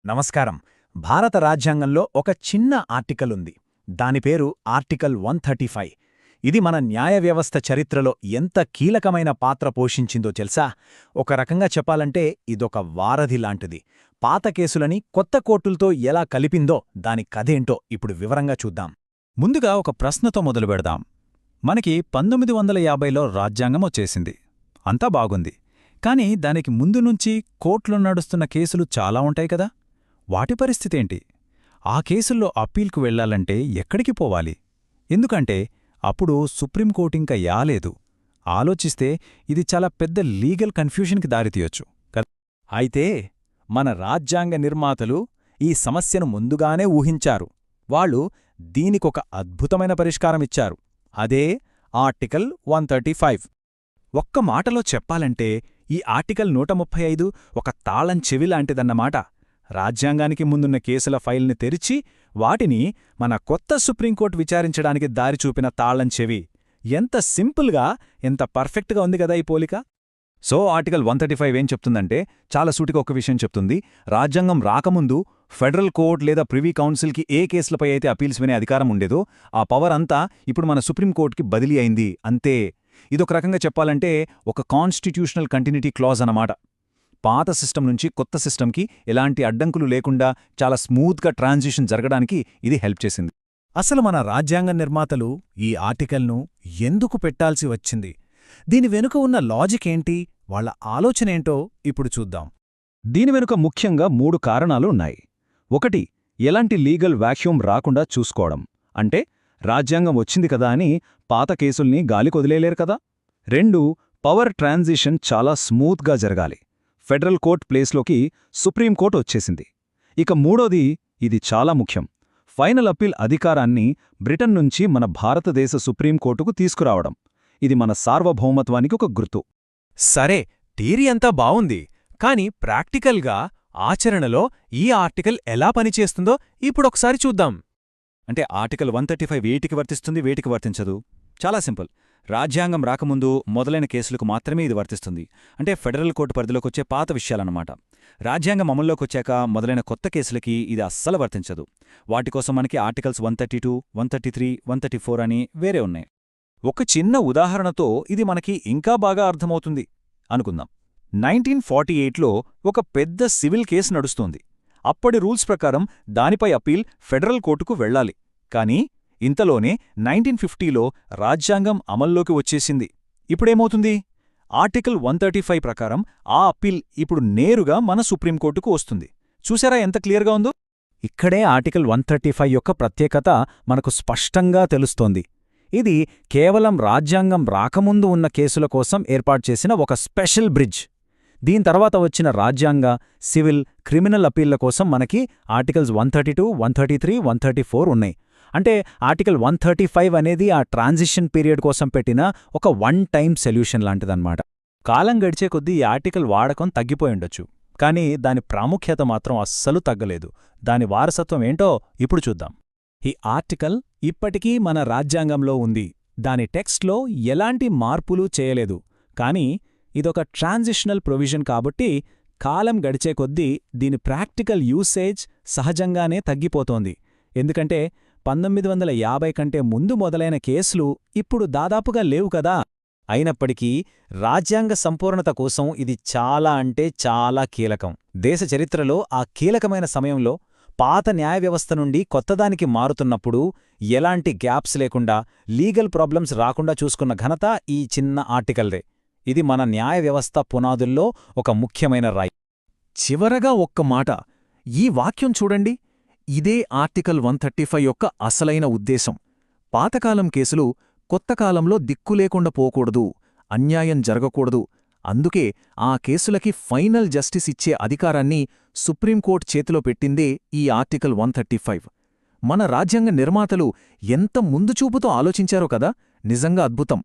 నమస్కారం. భారత రాజ్యాంగంలో ఒక చిన్న ఆర్టికల్ ఉంది. దాని పేరు ఆర్టికల్ 135. ఇది మన న్యాయ వ్యవస్థ చరిత్రలో ఎంత కీలకమైన పాత్ర పోషించిందో తెలుసా? ఒక రకంగా చెప్పాలంటే ఇదొక వారధి లాంటిది. పాత కేసులని కొత్త కోర్టులతో ఎలా కలిపిందో దాని కథేంటో ఇప్పుడు వివరంగా చూద్దాం. ముందుగా ఒక ప్రశ్నతో మొదలుపెడదాం. మనకి 1950లో రాజ్యాంగం వచ్చేసింది. అంతా బాగుంది. కాని దానికి ముందు నుంచి కోర్టులో నడుస్తున్న కేసులు చాలా ఉంటాయి కదా. వాటి పరిస్థితేంటి? ఆ కేసుల్లో అప్పీల్కు వెళ్లాలంటే ఎక్కడికి పోవాలి? ఎందుకంటే అప్పుడు సుప్రీంకోర్టింక యాలేదు. ఆలోచిస్తే ఇది చాలా పెద్ద లీగల్ కన్ఫ్యూషన్కి దారితీయొచ్చు కదా. అయితే మన రాజ్యాంగ నిర్మాతలు ఈ సమస్యను ముందుగానే ఊహించారు. వాళ్ళు దీనికొక అద్భుతమైన పరిష్కారమిచ్చారు. అదే ఆర్టికల్ 135. ఒక్క మాటలో చెప్పాలంటే ఈ ఆర్టికల్ 135 ఒక తాళం చెవిలాంటిదన్నమాట. రాజ్యాంగానికి ముందున్న కేసుల ఫైల్ని తెరిచి వాటిని మన కొత్త సుప్రీంకోర్టు విచారించడానికి దారిచూపిన తాళం చెవి. ఎంత సింపుల్గా, ఎంత పర్ఫెక్ట్గా ఉంది కదా ఈ పోలిక. సో ఆర్టికల్ 135 ఏం చెప్తుందంటే చాలా సూటిగా ఒక విషయం చెప్తుంది. రాజ్యాంగం రాకముందు ఫెడరల్ కోర్ట్ లేదా ప్రివీ కౌన్సిల్కి ఏ కేసులపై అయితే అపీల్స్ వినే అధికారం ఉండేదో ఆ పవర్ అంతా ఇప్పుడు మన సుప్రీంకోర్టుకి బదిలీ అయింది అంతే. ఇదొక రకంగా చెప్పాలంటే ఒక కాన్స్టిట్యూషనల్ కంటిన్యూటీ క్లాజ్ అన్నమాట. పాత సిస్టమ్ నుంచి కొత్త సిస్టమ్కి ఎలాంటి అడ్డంకులు లేకుండా చాలా స్మూత్గా ట్రాన్సిషన్ జరగడానికి ఇది హెల్ప్ చేసింది. అసలు మన రాజ్యాంగ నిర్మాతలు ఈ ఆర్టికల్ను ఎందుకు పెట్టాల్సి వచ్చింది? దీని వెనుక ఉన్న లాజిక్ ఏంటి, వాళ్ల ఆలోచనేంటో ఇప్పుడు చూద్దాం. దీని వెనుక ముఖ్యంగా 3 కారణాలు ఉన్నాయి. 1. ఎలాంటి లీగల్ వాక్యూమ్ రాకుండా చూసుకోవడం. అంటే రాజ్యాంగం వచ్చింది కదా అని పాత కేసుల్ని గాలికొదిలేలేరు కదా. 2. పవర్ ట్రాన్సిషన్ చాలా స్మూత్గా జరగాలి. ఫెడరల్ కోర్ట్ ప్లేస్లోకి సుప్రీంకోర్టు వచ్చేసింది. ఇక 3. ఇది చాలా ముఖ్యం, ఫైనల్ అప్పీల్ అధికారాన్ని బ్రిటన్ నుంచి మన భారతదేశ సుప్రీంకోర్టుకు తీసుకురావడం. ఇది మన సార్వభౌమత్వానికి ఒక గుర్తు. సరే, థియరీ అంతా బావుంది. కాని ప్రాక్టికల్గా ఆచరణలో ఈ ఆర్టికల్ ఎలా పనిచేస్తుందో ఇప్పుడొకసారి చూద్దాం. అంటే ఆర్టికల్ 135 వేటికి వర్తిస్తుంది, వేటికి వర్తించదు? చాలా సింపుల్. రాజ్యాంగం రాకముందు మొదలైన కేసులకు మాత్రమే ఇది వర్తిస్తుంది. అంటే ఫెడరల్ కోర్టు పరిధిలోకొచ్చే పాత విషయాలన్నమాట. రాజ్యాంగం అమల్లోకొచ్చాక మొదలైన కొత్త కేసులకి ఇది అస్సలు వర్తించదు. వాటికోసం మనకి ఆర్టికల్స్ 132, 133, 134 అని వేరే ఉన్నాయి. ఒక చిన్న ఉదాహరణతో ఇది మనకి ఇంకా బాగా అర్థమవుతుంది అనుకుందాం. 1948లో ఒక పెద్ద సివిల్ కేసు నడుస్తోంది. అప్పటి రూల్స్ ప్రకారం దానిపై అప్పీల్ ఫెడరల్ కోర్టుకు వెళ్లాలి. కానీ ఇంతలోనే 1950లో రాజ్యాంగం అమల్లోకి వచ్చేసింది. ఇప్పుడేమవుతుంది? ఆర్టికల్ 135 ప్రకారం ఆ అప్పీల్ ఇప్పుడు నేరుగా మన సుప్రీంకోర్టుకు వస్తుంది. చూసారా ఎంత క్లియర్గా ఉందో? ఇక్కడే ఆర్టికల్ 135 యొక్క ప్రత్యేకత మనకు స్పష్టంగా తెలుస్తోంది. ఇది కేవలం రాజ్యాంగం రాకముందు ఉన్న కేసుల కోసం ఏర్పాటుచేసిన ఒక స్పెషల్ బ్రిడ్జ్. దీని తర్వాత వచ్చిన రాజ్యాంగ, సివిల్, క్రిమినల్ అప్పీళ్ల కోసం మనకి ఆర్టికల్స్ 132, 133, 134 ఉన్నాయి. అంటే ఆర్టికల్ 135 అనేది ఆ ట్రాన్సిషన్ పీరియడ్ కోసం పెట్టిన ఒక వన్ టైం సొల్యూషన్ లాంటిదన్నమాట. కాలం గడిచే కొద్దీ ఈ ఆర్టికల్ వాడకం తగ్గిపోయుండొచ్చు. కానీ దాని ప్రాముఖ్యత మాత్రం అస్సలు తగ్గలేదు. దాని వారసత్వం ఏంటో ఇప్పుడు చూద్దాం. ఈ ఆర్టికల్ ఇప్పటికీ మన రాజ్యాంగంలో ఉంది. దాని టెక్స్ట్లో ఎలాంటి మార్పులు చేయలేదు. కానీ ఇదొక ట్రాన్సిషనల్ ప్రొవిజన్ కాబట్టి కాలం గడిచే కొద్దీ దీని ప్రాక్టికల్ యూసేజ్ సహజంగానే తగ్గిపోతోంది. ఎందుకంటే 1950 కంటే ముందు మొదలైన కేసులు ఇప్పుడు దాదాపుగా లేవు కదా. అయినప్పటికీ రాజ్యాంగ సంపూర్ణత కోసం ఇది చాలా అంటే చాలా కీలకం. దేశ చరిత్రలో ఆ కీలకమైన సమయంలో పాత న్యాయ వ్యవస్థ నుండి కొత్తదానికి మారుతున్నప్పుడు ఎలాంటి గ్యాప్స్ లేకుండా, లీగల్ ప్రాబ్లమ్స్ రాకుండా చూసుకున్న ఘనత ఈ చిన్న ఆర్టికల్దే. ఇది మన న్యాయ వ్యవస్థ పునాదుల్లో ఒక ముఖ్యమైన రాయి. చివరగా ఒక్క మాట, ఈ వాక్యం చూడండి. ఇదే ఆర్టికల్ 135 యొక్క అసలైన ఉద్దేశం. పాతకాలం కేసులు కొత్తకాలంలో దిక్కులేకుండా పోకూడదు, అన్యాయం జరగకూడదు. అందుకే ఆ కేసులకి ఫైనల్ జస్టిస్ ఇచ్చే అధికారాన్ని సుప్రీంకోర్టు చేతిలో పెట్టిందే ఈ ఆర్టికల్ 135. మన రాజ్యాంగ నిర్మాతలు ఎంత ముందుచూపుతో ఆలోచించారో కదా, నిజంగా అద్భుతం.